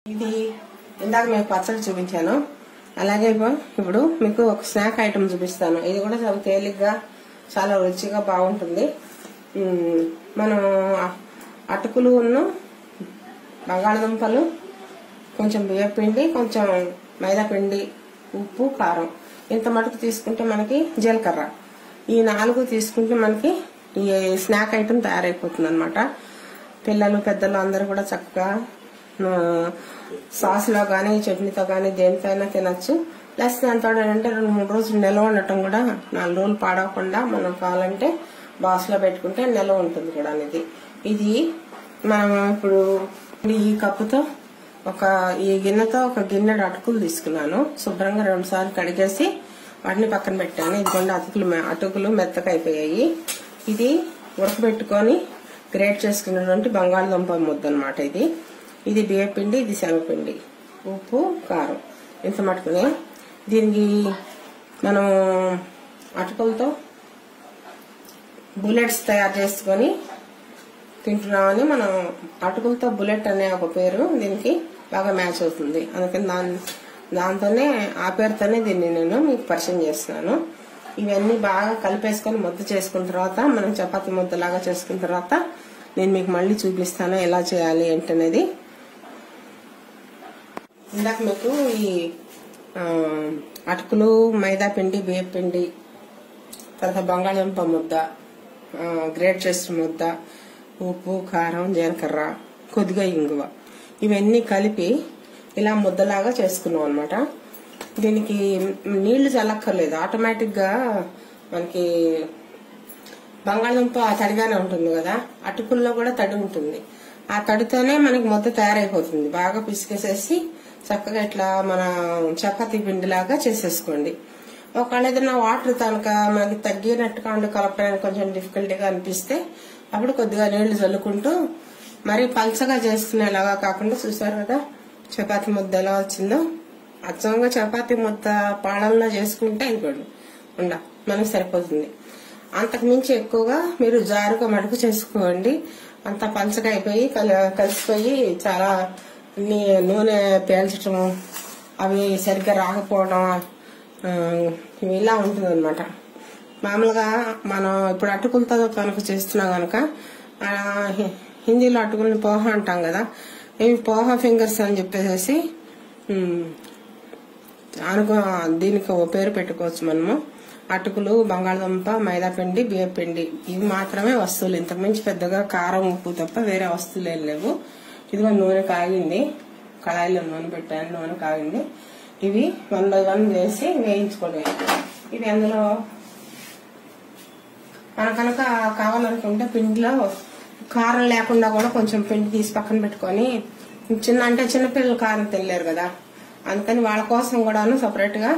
ఇది ఇందాక మీకు పచ్చడి చూపించాను. అలాగే ఇప్పుడు మీకు ఒక స్నాక్ ఐటమ్ చూపిస్తాను. ఇది కూడా చాలా తేలిగ్గా చాలా రుచిగా బాగుంటుంది. మనం అటుకులు బంగాళదుంపలు, కొంచెం బియ్యపిండి, కొంచెం మైదా పిండి, ఉప్పు, కారం ఇంత మటుకు తీసుకుంటే మనకి జీలకర్ర ఈ 4 తీసుకుంటే మనకి ఈ స్నాక్ ఐటమ్ తయారైపోతుంది అనమాట. పిల్లలు పెద్దలు అందరూ కూడా చక్కగా సాస్ లో గానీ చట్నీతో గానీ దేనితో అయినా తినచ్చు. ప్లస్ దాంతో ఏంటంటే 2-3 రోజులు నిల్వ ఉండటం కూడా 4 రోజులు పాడవకుండా మనం కావాలంటే బాక్స్ లో పెట్టుకుంటే నిల్వ ఉంటుంది కూడా. ఇది మనం ఇప్పుడు ఈ కప్పుతో ఈ గిన్నెతో ఒక గిన్నెడు అటుకులు తీసుకున్నాను. శుభ్రంగా 2 సార్లు కడిగేసి వాటిని పక్కన పెట్టాను. ఇదిగోండి అటుకులు మెత్తగా అయిపోయాయి. ఇది ఉడకబెట్టుకొని గ్రేట్ చేసుకున్నటువంటి బంగాళదుంప ముద్ద అనమాట. ఇది బియ్యపిండి, ఇది శనగపిండి, ఉప్పు, కారం ఇంత మట్టుకునే. దీనికి మనం అటుకులతో బుల్లెట్స్ తయారు చేసుకొని తింటున్నామని మనం అటుకులతో బుల్లెట్ అనే ఒక పేరు దీనికి బాగా మ్యాచ్ అవుతుంది. అందుకని దాంతోనే ఆ పేరుతోనే దీన్ని నేను మీకు పరిచయం చేస్తున్నాను. ఇవన్నీ బాగా కలిపేసుకొని ముద్ద చేసుకున్న తర్వాత మనం చపాతీ ముద్దలాగా చేసుకున్న తర్వాత నేను మీకు మళ్ళీ చూపిస్తాను ఎలా చేయాలి ఏంటనేది. ఇందాక మీకు ఈ అటుకులు, మైదా పిండి, బియ్య పిండి, తర్వాత బంగాళదుంప ముద్ద, గ్రేట్ చేసిన ముద్ద, ఉప్పు, కారం, జీలకర్ర, కొద్దిగా ఇంగువ ఇవన్నీ కలిపి ఇలా ముద్దలాగా చేసుకున్నాం అనమాట. దీనికి నీళ్లు చల్లక్కర్లేదు. ఆటోమేటిక్ గా మనకి బంగాళదుంప తడిగానే ఉంటుంది కదా, అటుకుల్లో కూడా తడి ఉంటుంది. ఆ తడితోనే మనకి ముద్ద తయారైపోతుంది. బాగా పిసికేసేసి చక్కగా ఇట్లా మన చపాతీ పిండిలాగా చేసేసుకోండి. ఒకవేళ ఏదైనా వాటర్ కనుక మనకి తగ్గినట్టుగా ఉండి కలపడానికి కొంచెం డిఫికల్టీగా అనిపిస్తే అప్పుడు కొద్దిగా నీళ్లు చల్లుకుంటూ మరి పల్చగా చేసుకునేలాగా కాకుండా చూసారు కదా చపాతీ ముద్ద ఎలా వచ్చిందో. అచ్చంగా చపాతీ ముద్ద పాళంలో చేసుకుంటే అయిపోయింది మనకు సరిపోతుంది. అంతకు మించి ఎక్కువగా మీరు జారుగా మడుగు చేసుకోండి. అంత పలచగా అయిపోయి కలిసిపోయి చాలా నూనె పేల్చడం, అవి సరిగ్గా రాకపోవడం ఇలా ఉంటుంది అనమాట. మామూలుగా మనం ఇప్పుడు అటుకులతో కనుక చేస్తున్నాం కనుక హిందీలో అటుకుల్ని పోహ అంటాం కదా, ఇవి పోహ ఫింగర్స్ అని చెప్పేసి దీనికి ఒక పేరు పెట్టుకోవచ్చు మనము. అటుకులు, బంగాళదుంప, మైదా పిండి, బియ్య పిండి ఇవి మాత్రమే వస్తువులు. ఇంతకుమించి పెద్దగా కారం, ఉప్పు తప్ప వేరే వస్తువులు ఏం లేవు. ఇదిగో నూనె కాగింది, కళాయిలో నూనె పెట్టాను, నూనె కాగింది. ఇవి 1 by 1 వేసి వేయించుకోవడం. ఇవి అందులో మన కనుక కావాలనుకుంటే పిండిలో కారం లేకుండా కూడా కొంచెం పిండి తీసి పక్కన పెట్టుకొని చిన్నపిల్లలు కారం తినలేరు కదా, అందుకని వాళ్ళ కోసం కూడాను సపరేట్ గా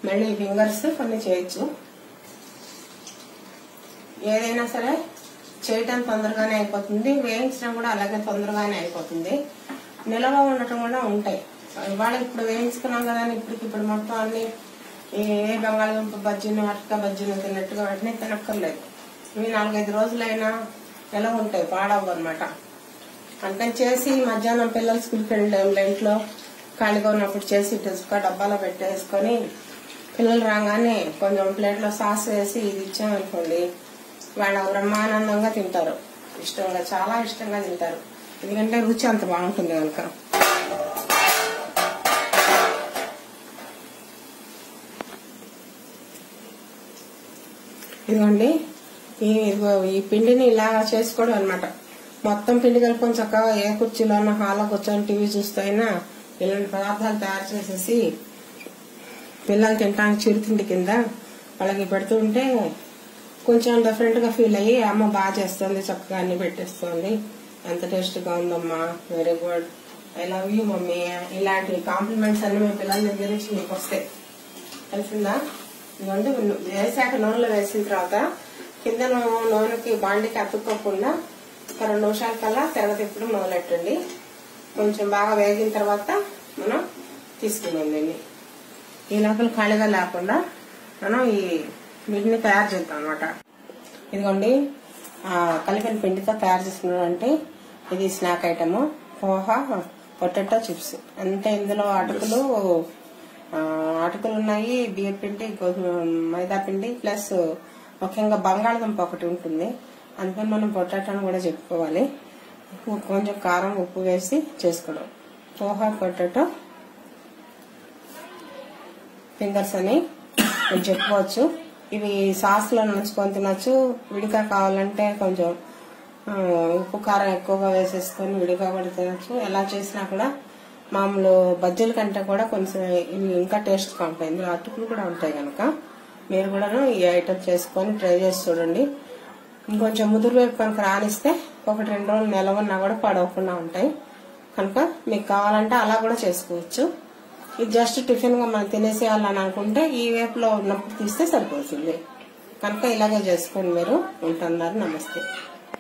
మళ్ళీ ఫింగర్స్ కొన్ని చేయొచ్చు. ఏదైనా సరే చేయటం తొందరగానే అయిపోతుంది, వేయించడం కూడా అలాగే తొందరగానే అయిపోతుంది. నిల్వ ఉండటం కూడా ఉంటాయి. ఇవాళ ఇప్పుడు వేయించుకున్నాం కదా అని ఇప్పుడు మొత్తం అన్ని ఏ బంగాళదుంప బజ్జీను, అటక బజ్జీను తిన్నట్టుగా వాటిని తినక్కర్లేదు. ఇవి 4-5 రోజులైనా నిల్వ ఉంటాయి, పాడవు అనమాట. అందుకని చేసి మధ్యాహ్నం పిల్లలు స్కూల్కి వెళ్ళే ఇంట్లో ఖాళీగా ఉన్నప్పుడు చేసి ఇటుక డబ్బాలో పెట్టేసుకొని పిల్లలు రాగానే కొంచెం ప్లేట్లో సాస్ వేసి ఇది ఇచ్చామనుకోండి, వాళ్ళు బ్రహ్మానందంగా తింటారు. ఇష్టంగా, చాలా ఇష్టంగా తింటారు. ఎందుకంటే రుచి అంత బాగుంటుంది కనుక. ఇదిగోండి ఈ పిండిని ఇలా చేసుకోవడం అనమాట. మొత్తం పిండి కలుపుకొని చక్కగా ఏ కుర్చీలో హాల్లో కూర్చొని టీవీ చూస్తూ అయినా ఇలాంటి పదార్థాలు తయారు చేసేసి పిల్లలు తినడానికి చిరుతిండి కింద వాళ్ళకి పెడుతూ ఉంటే కొంచెం డిఫరెంట్ గా ఫీల్ అయ్యి అమ్మ బాగా చేస్తుంది, చక్కగా అన్ని పెట్టేస్తుంది, ఎంత టేస్ట్గా ఉందమ్మా, very good, I love you mummy, ఇలాంటి కాంప్లిమెంట్స్ అన్ని మీ పిల్లల దగ్గర నుంచి మీకు వస్తాయి. తెలిసిందా? ఇదిగోండి వేసాక నూనెలో వేసిన తర్వాత కింద నూనెకి బాండికి అతుక్కోకుండా 2 నిమిషాల కల్లా తిరగతిప్పుడు మొదలెట్టండి. కొంచెం బాగా వేగిన తర్వాత మనం తీసుకున్నాం దీన్ని. ఈ లోపల ఖాళీగా లేకుండా మనం వీటిని తయారు చేద్దాం అనమాట. ఇదిగోండి కలిపిన పిండితో తయారు చేసుకున్నాం అంటే ఇది snack item. Poha potato chips అంతే. ఇందులో అటుకులు ఉన్నాయి, బియ్యం పిండి, మైదా పిండి, ప్లస్ ముఖ్యంగా బంగాళదుంప ఒకటి ఉంటుంది. అందుకని మనం పొటాటోని కూడా చెప్పుకోవాలి. కొంచెం కారం, ఉప్పు వేసి చేసుకోవడం. పోహా పొటాటో ఫింగర్స్ అని చెప్పుకోవచ్చు. ఇవి సాస్ లో నంచుకొని తినచ్చు. విడిగా కావాలంటే కొంచెం ఉప్పు కారం ఎక్కువగా వేసేసుకొని విడిగా కూడా తినచ్చు. ఎలా చేసినా కూడా మామూలు బజ్జీల కంటే కూడా కొంచెం ఇవి ఇంకా టేస్ట్ గా ఉంటాయి. ఇందులో అటుకులు కూడా ఉంటాయి కనుక మీరు కూడా ఈ ఐటమ్ చేసుకొని ట్రై చేసి చూడండి. ఇంకొంచెం ముదురు వైపు కనుక రానిస్తే 1-2 రోజులు నిలవన్నా కూడా పడవకుండా ఉంటాయి కనుక మీకు కావాలంటే అలా కూడా చేసుకోవచ్చు. ఇది జస్ట్ టిఫిన్ గా మనం తినేసేయాలని అనుకుంటే ఈ వైపులో ఉన్నప్పుడు తీస్తే సరిపోతుంది కనుక ఇలాగే చేసుకోండి. మీరు ఉంటున్నారు. నమస్తే.